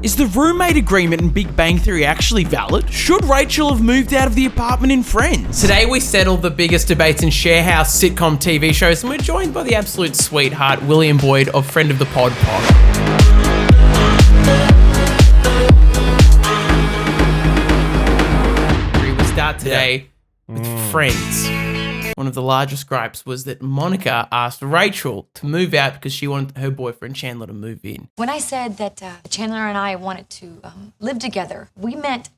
Is the roommate agreement in Big Bang Theory actually valid? Should Rachel have moved out of the apartment in Friends? Today we settle the biggest debates in Sharehouse Sitcom TV shows, and we're joined by the absolute sweetheart, William Boyd of Friend of the Pod. We start today with Friends. One of the largest gripes was that Monica asked Rachel to move out because she wanted her boyfriend Chandler to move in. When I said that Chandler and I wanted to live together, we meant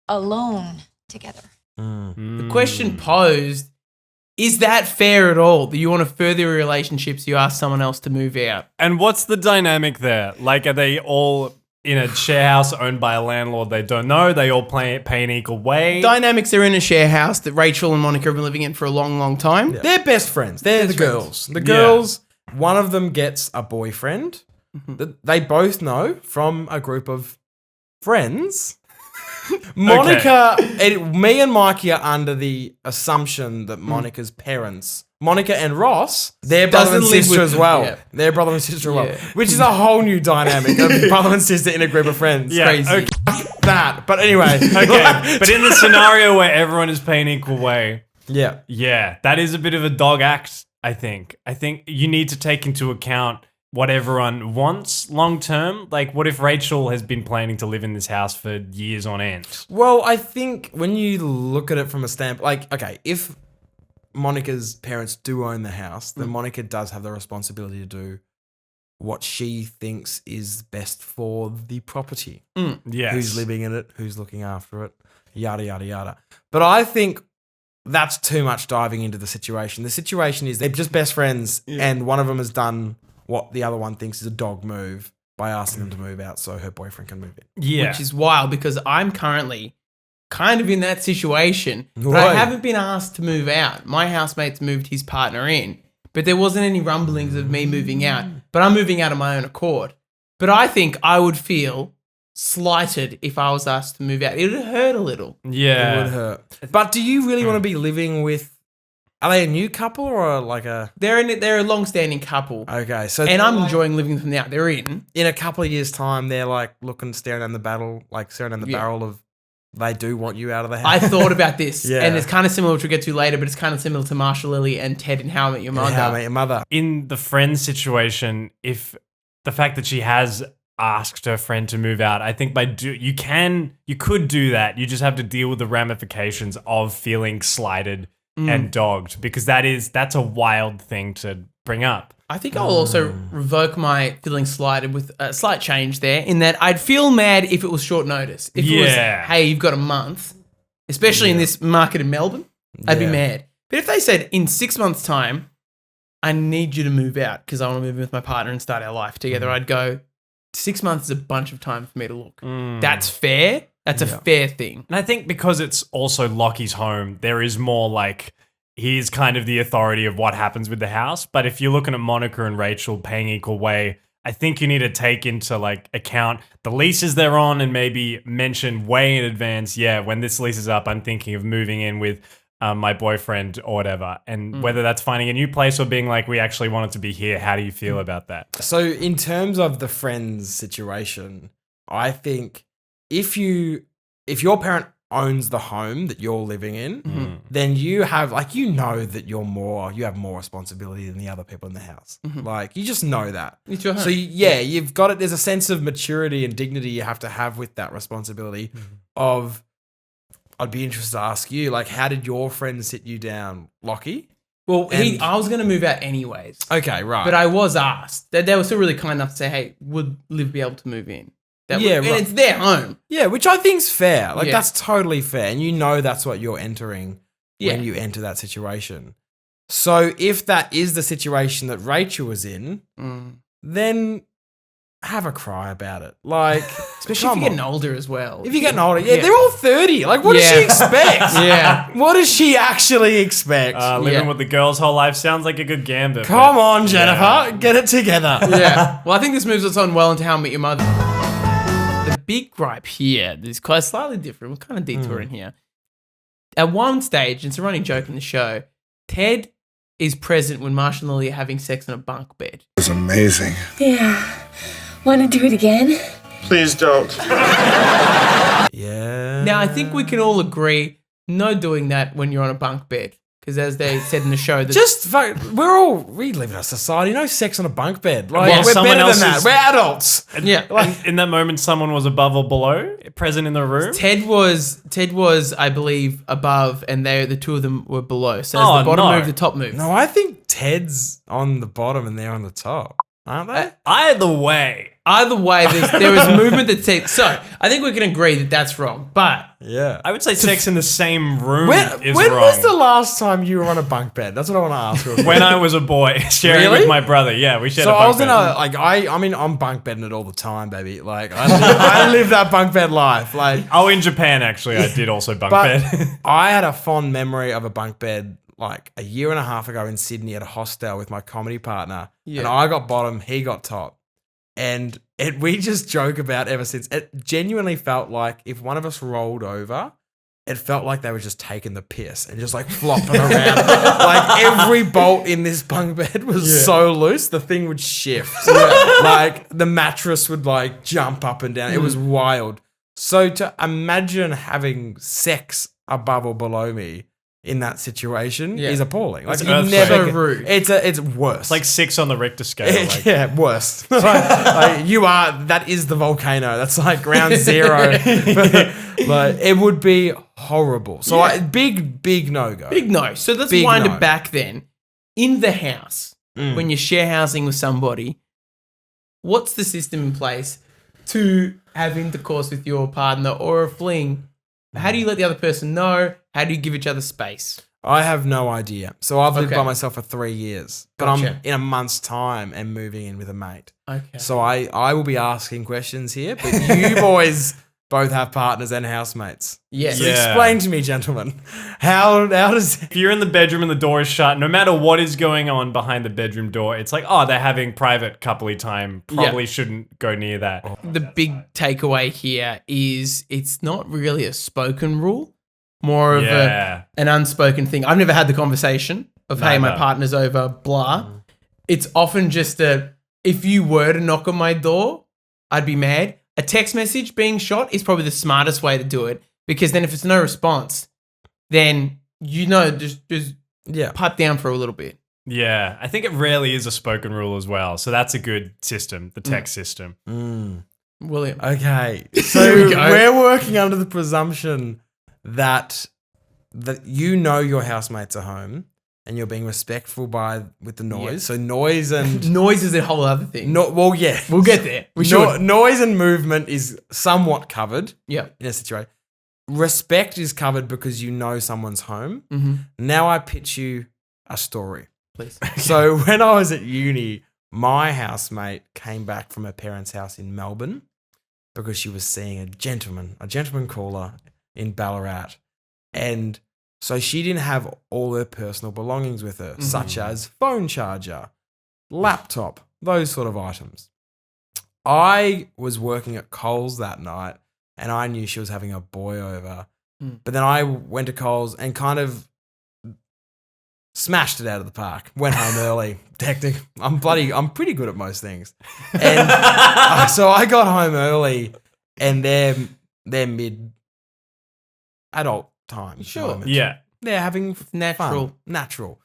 alone together. The question posed, is that fair at all? That you want to further your relationships, you ask someone else to move out? And what's the dynamic there? Like, are they all in a share house owned by a landlord they don't know? They all pay an equal way? Dynamics are in a share house that Rachel and Monica have been living in for a long, long time. Yeah. They're best friends. They're the girls. The girls, one of them gets a boyfriend that they both know from a group of friends. Monica, me and Mikey are under the assumption that Monica's parents, Monica and Ross, they're brother and sister as well. Yeah. They're brother and sister as well, which is a whole new dynamic of brother and sister in a group of friends. Yeah, crazy. Okay. That, but anyway. Okay, but in the scenario where everyone is paying equal way, yeah, that is a bit of a dog act, I think. I think you need to take into account what everyone wants long term. Like, what if Rachel has been planning to live in this house for years on end? Well, I think when you look at it from a standpoint, like, okay, if Monica's parents do own the house, then Monica does have the responsibility to do what she thinks is best for the property. Yes. Who's living in it, who's looking after it, yada, yada, yada. But I think that's too much diving into the situation. The situation is they're just best friends and one of them has done what the other one thinks is a dog move by asking them to move out so her boyfriend can move in. Yeah. Which is wild because I'm currently kind of in that situation, but I haven't been asked to move out. My housemate's moved his partner in, but there wasn't any rumblings of me moving out, but I'm moving out of my own accord. But I think I would feel slighted if I was asked to move out. It would hurt a little. Yeah. It would hurt. But do you really want to be living with, are they a new couple or like a... They're a long-standing couple. Okay, so... And I'm enjoying living with them now. They're in a couple of years' time, they're like staring down the barrel of they do want you out of the house. I thought about this, and it's kind of similar, which we'll get to later, but it's kind of similar to Marshall, Lily, and Ted in How I Met Your Mother. How I Met Your Mother. In the friend situation, if the fact that she has asked her friend to move out, I think you could do that. You just have to deal with the ramifications of feeling slighted and dogged, because that's a wild thing to bring up. I think I'll also revoke my feeling slighted with a slight change there, in that I'd feel mad if it was short notice. If it was, hey, you've got a month, especially in this market in Melbourne, I'd be mad. But if they said, in 6 months' time, I need you to move out because I want to move in with my partner and start our life together, I'd go, 6 months is a bunch of time for me to look. That's fair. That's a fair thing. And I think because it's also Lockie's home, there is more like, he's kind of the authority of what happens with the house. But if you're looking at Monica and Rachel paying equal way, I think you need to take into account the leases they're on and maybe mention way in advance, when this lease is up, I'm thinking of moving in with my boyfriend or whatever. And whether that's finding a new place or being like, we actually want it to be here. How do you feel about that? So in terms of the friends situation, I think if your parent owns the home that you're living in, then you have that you have more responsibility than the other people in the house. Like, you just know that. It's your home. So you've got it. There's a sense of maturity and dignity you have to have with that responsibility of, I'd be interested to ask you, like, how did your friend sit you down, Lockie? Well, I was going to move out anyways. Okay, right. But I was asked. They were still really kind enough to say, hey, would Liv be able to move in? And it's their home. Yeah, which I think's fair. Like, that's totally fair. And you know that's what you're entering when you enter that situation. So if that is the situation that Rachel was in, then have a cry about it. Like, especially if you're getting older as well. If you're getting older, they're all 30. Like, what does she expect? What does she actually expect? Living with the girl's whole life sounds like a good gambit. Come on, Jennifer. Get it together. Well, I think this moves us on well into How I Met Your Mother. The big gripe here is quite slightly different. We're kind of detouring here. At one stage, it's a running joke in the show, Ted is present when Marshall and Lily are having sex in a bunk bed. It was amazing. Yeah. Want to do it again? Please don't. Yeah. Now, I think we can all agree, no doing that when you're on a bunk bed. Because as they said in the show, we live in a society, no sex on a bunk bed. Like, Well, we're someone better than that. else's- We're adults. yeah. And in that moment, someone was above or below, present in the room. Ted was, I believe, above, and the two of them were below. So as Oh, the bottom no. moved, the top moved. No, I think Ted's on the bottom and they're on the top. Aren't they? Either way. Either way, there is movement that takes. So I think we can agree that that's wrong. But Yeah. I would say sex in the same room is when wrong. was the last time you were on a bunk bed? That's what I want to ask you. When I was a boy, sharing Really? with my brother. Yeah, we shared So a bunk I was in bed. I'm bunk bedding it all the time, baby. Like I live that bunk bed life. Like, Oh, in Japan, actually, I did also bunk but bed. I had a fond memory of a bunk bed like a year and a half ago in Sydney at a hostel with my comedy partner. Yeah. And I got bottom, he got top. And we just joke about ever since. It genuinely felt like if one of us rolled over, it felt like they were just taking the piss and just like flopping around. Like every bolt in this bunk bed was so loose, the thing would shift. Like the mattress would like jump up and down. It was wild. So to imagine having sex above or below me in that situation is appalling. Like It's you earthquake. never So rude. It's worse. It's like 6 on the Richter scale. Like, yeah, worse. That is the volcano. That's like ground zero. Like it would be horrible. So big no-go. big no. So let's Big wind no. it back then. In the house, when you're share housing with somebody, what's the system in place to have intercourse with your partner or a fling? How do you let the other person know? How do you give each other space? I have no idea. So I've lived Okay. by myself for 3 years. But Gotcha. I'm in a month's time and moving in with a mate. Okay. So I will be asking questions here, but you boys both have partners and housemates. Yes. So Yeah. explain to me, gentlemen, how does if you're in the bedroom and the door is shut, no matter what is going on behind the bedroom door, it's like, oh, they're having private coupley time. Probably shouldn't go near that. The big takeaway here is it's not really a spoken rule, more of Yeah. an unspoken thing. I've never had the conversation of, hey, my Neither. partner's over, blah. It's often just if you were to knock on my door, I'd be mad. A text message being shot is probably the smartest way to do it, because then if it's no response, then just pipe down for a little bit. Yeah, I think it rarely is a spoken rule as well. So that's a good system, the text system. William. Okay, Here so we go. we're working under the presumption that you know your housemates are home and you're being respectful with the noise. Yes. So noise and Noise is a whole other thing. well, yeah, We'll get there. We should. noise and movement is somewhat covered Yeah. in a situation. Respect is covered because you know someone's home. Mm-hmm. Now I pitch you a story. Please. So when I was at uni, my housemate came back from her parents' house in Melbourne because she was seeing a gentleman caller in Ballarat. And so she didn't have all her personal belongings with her, such as phone charger, laptop, those sort of items. I was working at Coles that night and I knew she was having a boy over. But then I went to Coles and kind of smashed it out of the park. Went home early. Hectic. I'm pretty good at most things. And so I got home early and they're mid adult time. Sure. moment. Yeah. They're having Natural. fun. Natural.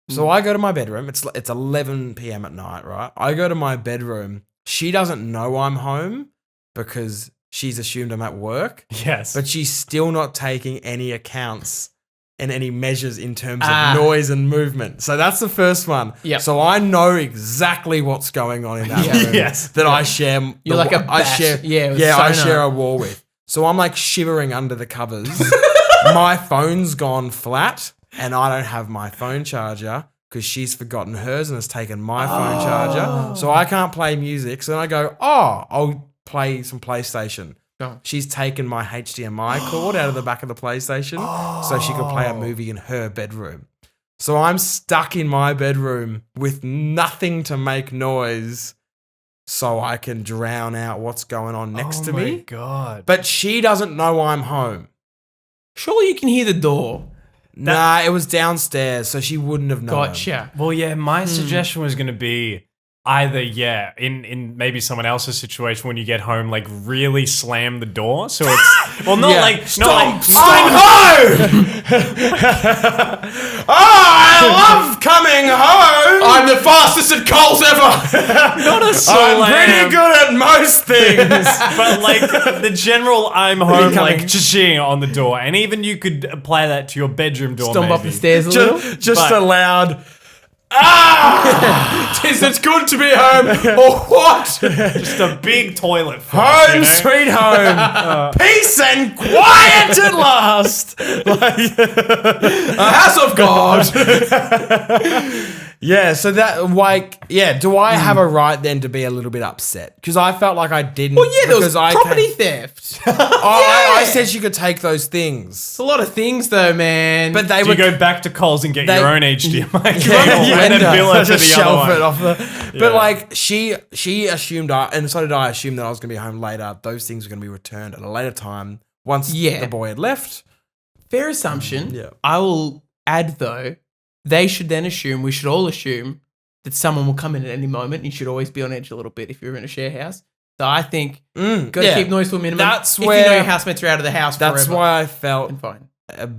So I go to my bedroom. It's 11 p.m. at night, right? I go to my bedroom. She doesn't know I'm home because she's assumed I'm at work, Yes. but she's still not taking any accounts and any measures in terms of noise and movement. So that's the first one. Yep. So I know exactly what's going on in that room. Yes. That I share. You're like a I bat. share. Yeah, with I sonar. share a wall with. So I'm like shivering under the covers. My phone's gone flat, and I don't have my phone charger because she's forgotten hers and has taken my phone charger. So I can't play music. So then I go, I'll play some PlayStation. Go. She's taken my HDMI cord out of the back of the PlayStation so she could play a movie in her bedroom. So I'm stuck in my bedroom with nothing to make noise so I can drown out what's going on next to Oh my me. God. But she doesn't know I'm home. Surely you can hear the door. Nah, it was downstairs, so she wouldn't have known. Gotcha. Well, yeah, my suggestion was going to be either, in maybe someone else's situation when you get home, like really slam the door. So it's, well, not Yeah. like, Stomp, I'm home! I love coming home! I'm the fastest at Coles ever. not a I'm slam. pretty good at most things. But like the general I'm home, coming. like ching on the door. And even you could apply that to your bedroom door. Stomp up maybe. the stairs a little. Just But- a loud. Tis, it's good to be home. Or what? Just a big toilet. flush, Home you know? sweet home. Peace and quiet at last. A house of God. Yeah, so that, like, do I have a right then to be a little bit upset? Because I felt like I didn't. Well, yeah, there was because I property theft. I said she could take those things. It's a lot of things, though, man. But they Do would you go back to Coles and get They- your own HDMI cable Yeah, and then bill it to just the other shelf one? it off the. But like she assumed, and so did I assume that I was going to be home later. Those things were going to be returned at a later time once the boy had left. fair assumption. Yeah. I will add, though, they should then assume, we should all assume, that someone will come in at any moment. You should always be on edge a little bit if you're in a share house. So I think got to keep noise to a minimum. That's if you where- know your housemates are out of the house That's forever, why I felt then fine.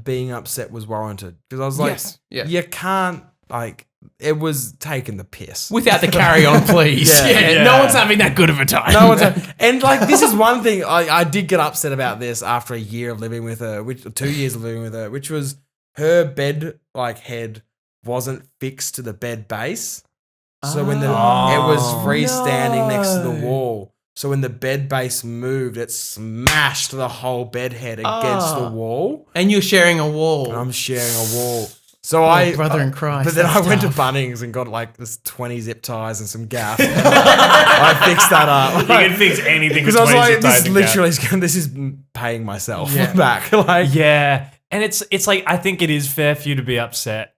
being upset was warranted because I was like, Yes, yeah. you can't like. It was taking the piss. Without the carry on, please. Yeah. No one's having that good of a time. No one's and like this is one thing I did get upset about this after a year of living with her, 2 years of living with her, which was her bed like head wasn't fixed to the bed base. So when it was freestanding next to the wall. So when the bed base moved, it smashed the whole bed head against the wall. And you're sharing a wall. And I'm sharing a wall. So I brother in Christ, But then I that's went to tough. Bunnings and got like this 20 zip ties and some gaff. I fixed that up. You can fix anything Because I was like, this literally. literally this is paying myself back. Like, Yeah. And it's like, I think it is fair for you to be upset.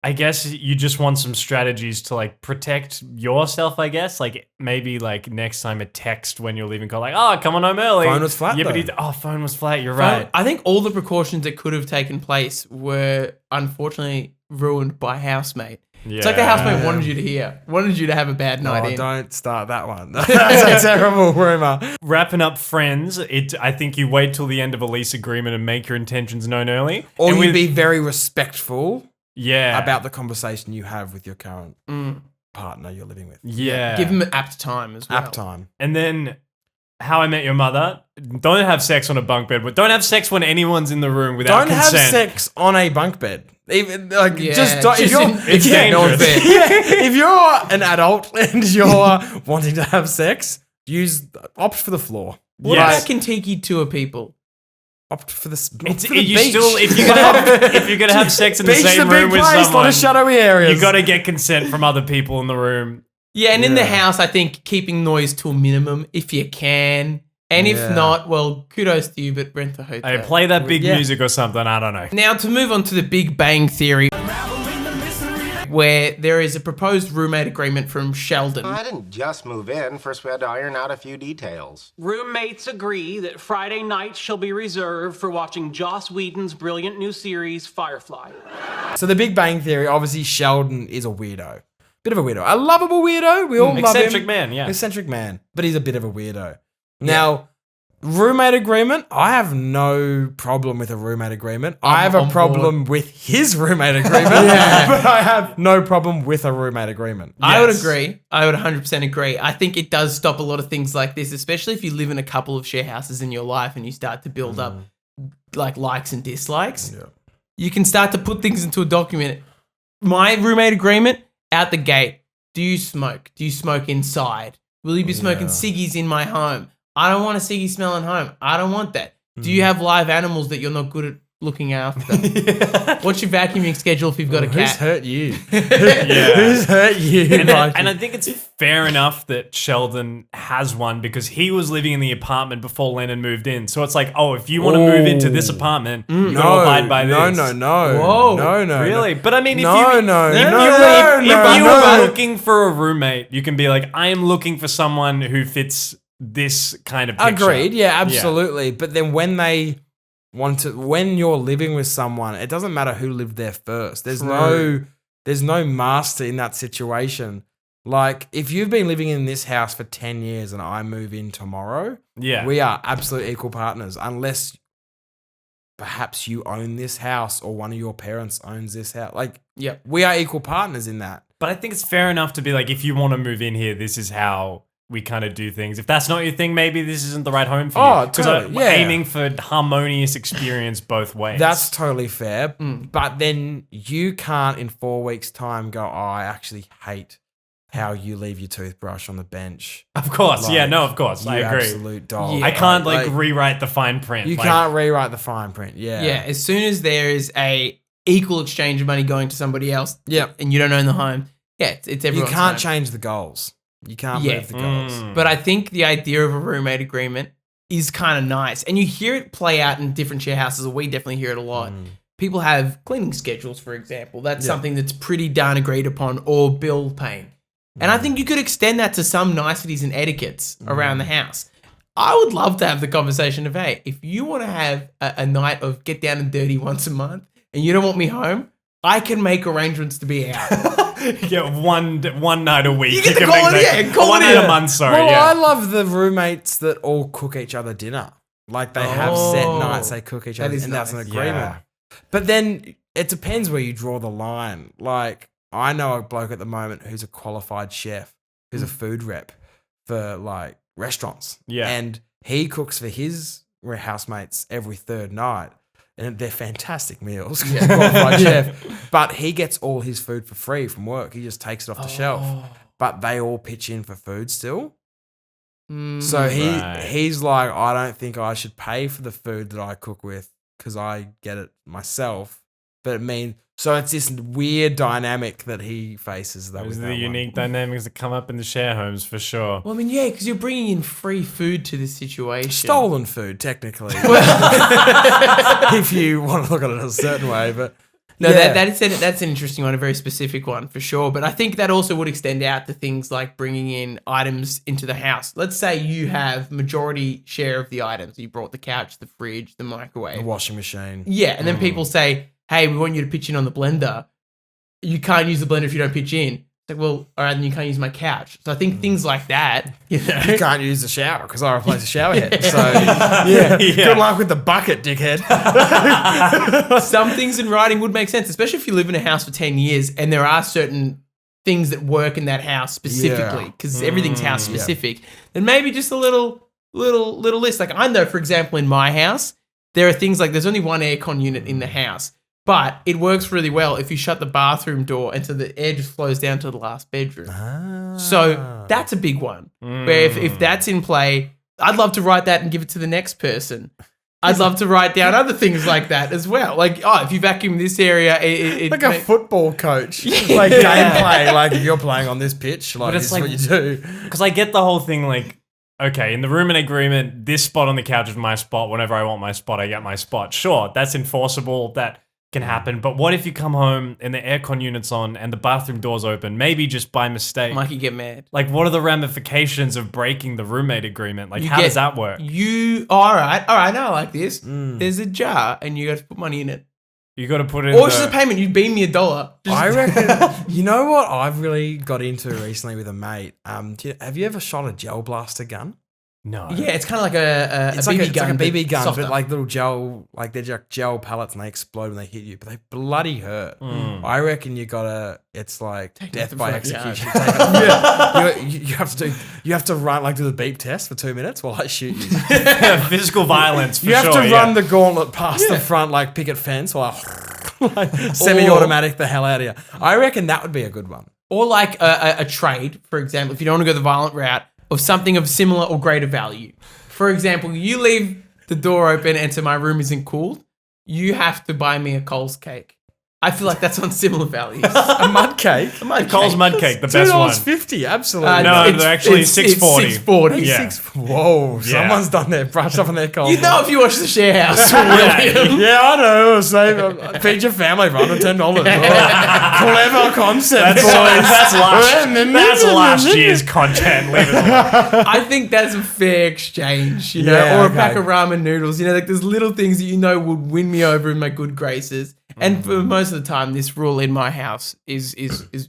I guess you just want some strategies to like protect yourself, I guess. Like maybe like next time a text when you're leaving, call like, oh, come on home early. Phone was flat, Phone was flat. You're Right. right. I think all the precautions that could have taken place were unfortunately ruined by housemate. Yeah. It's like the housemate wanted you to hear, wanted you to have a bad night in. don't start that one. That's a terrible rumor. Wrapping up Friends, I think you wait till the end of a lease agreement and make your intentions known early. Or And you with- be very respectful yeah. about the conversation you have with your current partner you're living with. Yeah. Give them an apt time as well. App time. And then How I Met Your Mother, don't have sex on a bunk bed, but don't have sex when anyone's in the room without Don't consent. have sex on a bunk bed. Even like Yeah, just don't, if just you're in- it's dangerous. bed. if you're an adult and you're wanting to have sex, opt for the floor. What Yes. about Kentucky tour people? Opt for the It's, for the you beach. still, if you're gonna have sex in the Beach is a same big room with place, not someone, a shadowy area. you got to get consent from other people in the room. Yeah, and in the Yeah. house, I think keeping noise to a minimum if you can. And if Yeah. not, well, kudos to you, but rent a hotel. Hey, play that big Yeah. music or something. I don't know. Now, to move on to the Big Bang Theory, where there is a proposed roommate agreement from Sheldon. I didn't just move in. First, we had to iron out a few details. Roommates agree that Friday nights shall be reserved for watching Joss Whedon's brilliant new series, Firefly. So the Big Bang Theory, obviously Sheldon is a weirdo. Bit of a weirdo. A lovable weirdo. We all love him. Eccentric man, yeah. Eccentric man. But he's a bit of a weirdo. Now, roommate agreement, I have no problem with a roommate agreement. I have a on problem with his roommate agreement. But I have no problem with a roommate agreement. I would Yes. agree. I would 100% agree. I think it does stop a lot of things like this, especially if you live in a couple of share houses in your life and you start to build up like likes and dislikes. Yeah. You can start to put things into a document. My roommate agreement, out the gate. Do you smoke? Do you smoke inside? Will you be smoking ciggies in my home? I don't want a ciggy smell at home. I don't want that. Do you have live animals that you're not good at looking after? What's your vacuuming schedule if you've got a Who's cat? hurt you? Yeah. Who's hurt you? And I think it's fair enough that Sheldon has one because he was living in the apartment before Lennon moved in. So it's like, oh, if you want to move into this apartment, you got to abide by this. No. Whoa. No. Really? But I mean, if No, you, no, if no, you, no, if no, you no. were looking for a roommate, you can be like, I am looking for someone who fits this kind of picture. Agreed. Yeah, absolutely. But then when they when you're living with someone, it doesn't matter who lived there first. There's no master in that situation. Like, if you've been living in this house for 10 years and I move in tomorrow, Yeah. we are absolute equal partners, unless perhaps you own this house or one of your parents owns this house. Like, we are equal partners in that. But I think it's fair enough to be like, if you want to move in here, this is how we kind of do things. If that's not your thing, maybe this isn't the right home for you. Oh, totally. We're aiming for harmonious experience both ways. That's totally fair. But then you can't in 4 weeks' time go, I actually hate how you leave your toothbrush on the bench. Of course. Like, of course. I agree. Absolute dog. I can't rewrite the fine print. You can't rewrite the fine print. Yeah. Yeah, as soon as there is a equal exchange of money going to somebody else, Yep. and you don't own the home, it's everyone's You can't home. change the goals. You can't move the goals. But I think the idea of a roommate agreement is kind of nice. And you hear it play out in different share houses, or we definitely hear it a lot. People have cleaning schedules, for example. That's something that's pretty darn agreed upon, or bill paying. And I think you could extend that to some niceties and etiquettes around the house. I would love to have the conversation of, hey, if you want to have a night of get down and dirty once a month and you don't want me home, I can make arrangements to be out. one night a week. You get to call it, call one it night in. a month, sorry. Well, yeah. I love the roommates that all cook each other dinner. Like, they have set nights they cook each other, is and that's an nice. agreement. Yeah. But then it depends where you draw the line. Like, I know a bloke at the moment who's a qualified chef, who's a food rep for like restaurants. Yeah. And he cooks for his housemates every third night. And they're fantastic meals. He's a qualified chef. But he gets all his food for free from work. He just takes it off the shelf. But they all pitch in for food still. So he's like, I don't think I should pay for the food that I cook with because I get it myself. But so it's this weird dynamic that he faces. Those are the unique dynamics that come up in the share homes for sure. Well, I mean, yeah, because you're bringing in free food to this situation. Stolen food, technically. If you want to look at it a certain way. But no, that's an interesting one, a very specific one for sure. But I think that also would extend out to things like bringing in items into the house. Let's say you have majority share of the items. You brought the couch, the fridge, the microwave. the washing machine. Yeah, and then people say, hey, we want you to pitch in on the blender. You can't use the blender if you don't pitch in. It's like, well, all right, then you can't use my couch. So I think things like that, you know. You can't use the shower because I replaced the shower head. So, yeah. Good luck with the bucket, dickhead. Some things in writing would make sense, especially if you live in a house for 10 years and there are certain things that work in that house specifically, because everything's house specific. Then maybe just a little list. Like, I know, for example, in my house, there are things like there's only one aircon unit in the house, but it works really well if you shut the bathroom door and so the air just flows down to the last bedroom. So that's a big one. Where if that's in play, I'd love to write that and give it to the next person. I'd love to write down other things like that as well. Like, if you vacuum this area, like a football coach. Like gameplay. Like, if you're playing on this pitch, like, this is what you do. Because I get the whole thing, like, okay, in the roommate agreement, this spot on the couch is my spot. Whenever I want my spot, I get my spot. Sure, that's enforceable. That can happen. But what if you come home and the aircon unit's on and the bathroom door's open, maybe just by mistake? Mikey get mad. Like, what are the ramifications of breaking the roommate agreement? Like, how does that work? All right, now I like this. There's a jar and you got to put money in it. You got to put it in Or it's just a payment. You beam me $1. I reckon, you know what I've really got into recently with a mate? Have you ever shot a gel blaster gun? No. Yeah, it's kind of like a BB gun. It's like a BB gun, softer. but like little gel, like they're just gel pellets and they explode when they hit you, but they bloody hurt. I reckon it's like death by execution. You have to run, like, do the beep test for 2 minutes while I shoot you. Physical violence, for You have sure, to run the gauntlet past the front, like, picket fence while I semi-automatic the hell out of you. I reckon that would be a good one. Or like a trade, for example, if you don't want to go the violent route, of something of similar or greater value. For example, you leave the door open and so my room isn't cooled, you have to buy me a Coles cake. I feel like that's on similar values. A mud cake? Coles mud cake, the best one. $2.50, absolutely. No, they're actually $6.40. $6.40. Yeah. Whoa, someone's done their brush up on their Coles. You know if you watch the Share House. Yeah, I know. Save, feed your family for under $10. Clever concept, boys. That's last year's content. Leave it alone. I think that's a fair exchange, you know, or a pack of ramen noodles. You know, like there's little things that you know would win me over in my good graces. And for most of the time, this rule in my house is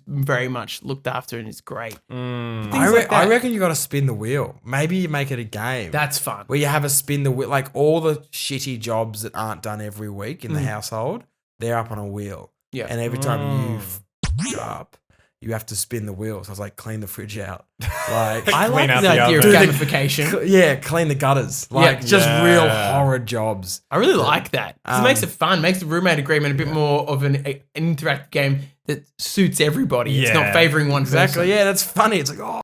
very much looked after and is great. I reckon you got to spin the wheel. Maybe you make it a game. That's fun. Where you have a spin the wheel, like all the shitty jobs that aren't done every week in the household, they're up on a wheel. Yeah. And every time you f up, you have to spin the wheel. So I was like, clean the fridge out. Like, I like Clean out the the idea of oven. gamification. yeah, clean the gutters. Like, just real horrid jobs. I really like that. 'Cause it makes it fun, makes the roommate agreement a bit more of an interactive game that suits everybody. It's not Yeah. favoring one Exactly. person. Yeah, that's funny. It's like, oh,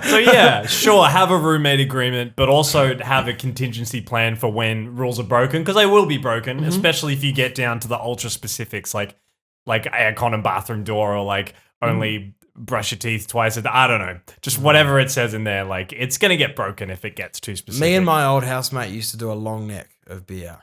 So yeah, sure, have a roommate agreement, but also have a contingency plan for when rules are broken, because they will be broken, especially if you get down to the ultra specifics, like aircon and bathroom door, or like only brush your teeth twice a day. I don't know, just whatever it says in there. Like, it's gonna get broken if it gets too specific. me and my old housemate used to do a long neck of beer.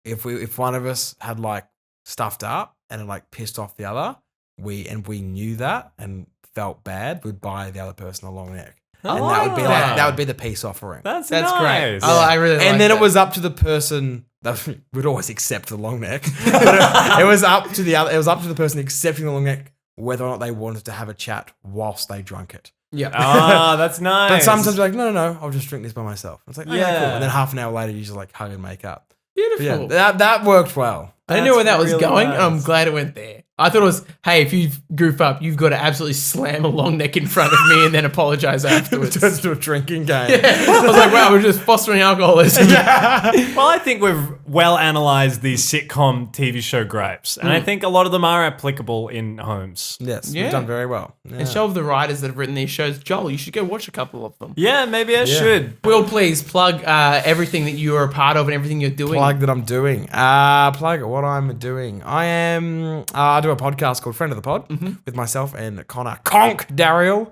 If one of us had like stuffed up and it like pissed off the other, we knew that and felt bad, we'd buy the other person a long neck. And that would be that. that would be the peace offering. That's That's great. nice. Oh, I really like And then that. it was up to the person that would always accept the long neck. But it was up to the person accepting the long neck whether or not they wanted to have a chat whilst they drank it. Yeah. Ah, that's nice. But sometimes you're like, no, I'll just drink this by myself. It's like, yeah, Yeah. cool. And then half an hour later, you just like hug and make up. Beautiful. Yeah, that worked well. I didn't know where that was really going, and I'm nice. glad it went there. I thought it was, hey, if you goof up, you've got to absolutely slam a long neck in front of me and then apologize afterwards. Turns to a drinking game. I was like, wow, we're just fostering alcoholism. Well, I think we've well analyzed these sitcom TV show gripes, and I think a lot of them are applicable in homes. Yes, Yeah. we've done very well. Yeah. And show of the writers that have written these shows, Joel, you should go watch a couple of them. Yeah, maybe I should. Will, please plug everything that you are a part of and everything you're doing. Plug that I'm doing. Plug what I'm doing. I do a podcast called Friend of the Pod with myself and Connor Conk Daryl.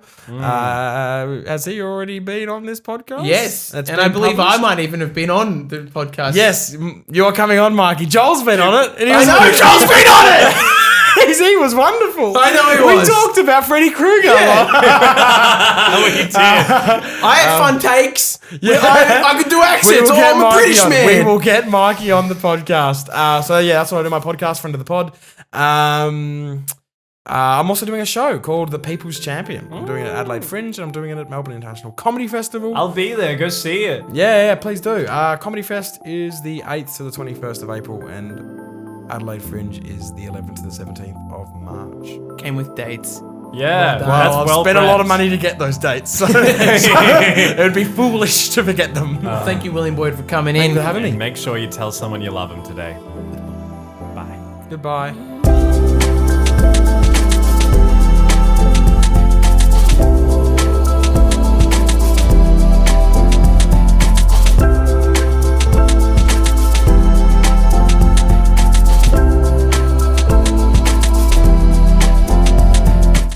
Has he already been on this podcast? Yes, It's and been I believe published? I might even have been on the podcast. Yes, you're coming on, Mikey. Joel's been on it. And he I was know, like, Joel's been on it! he was wonderful. I know he We was. talked about Freddy Krueger. I had fun takes. Yeah, I could do accents. Oh, I'm a British man. We will get Mikey on the podcast. So yeah, that's what I do. My podcast, Friend of the Pod. I'm also doing a show called The People's Champion. I'm doing it at Adelaide Fringe and I'm doing it at Melbourne International Comedy Festival. I'll be there. Go see it. Yeah, please do. Comedy Fest is the 8th to the 21st of April and Adelaide Fringe is the 11th to the 17th of March. Came with dates. Yeah, done. that's I've well spent a lot of prepped. money to get those dates, so it would be foolish to forget them. Thank you, William Boyd, for coming Thanks in. for having me. And make sure you tell someone you love them today. Bye. Goodbye.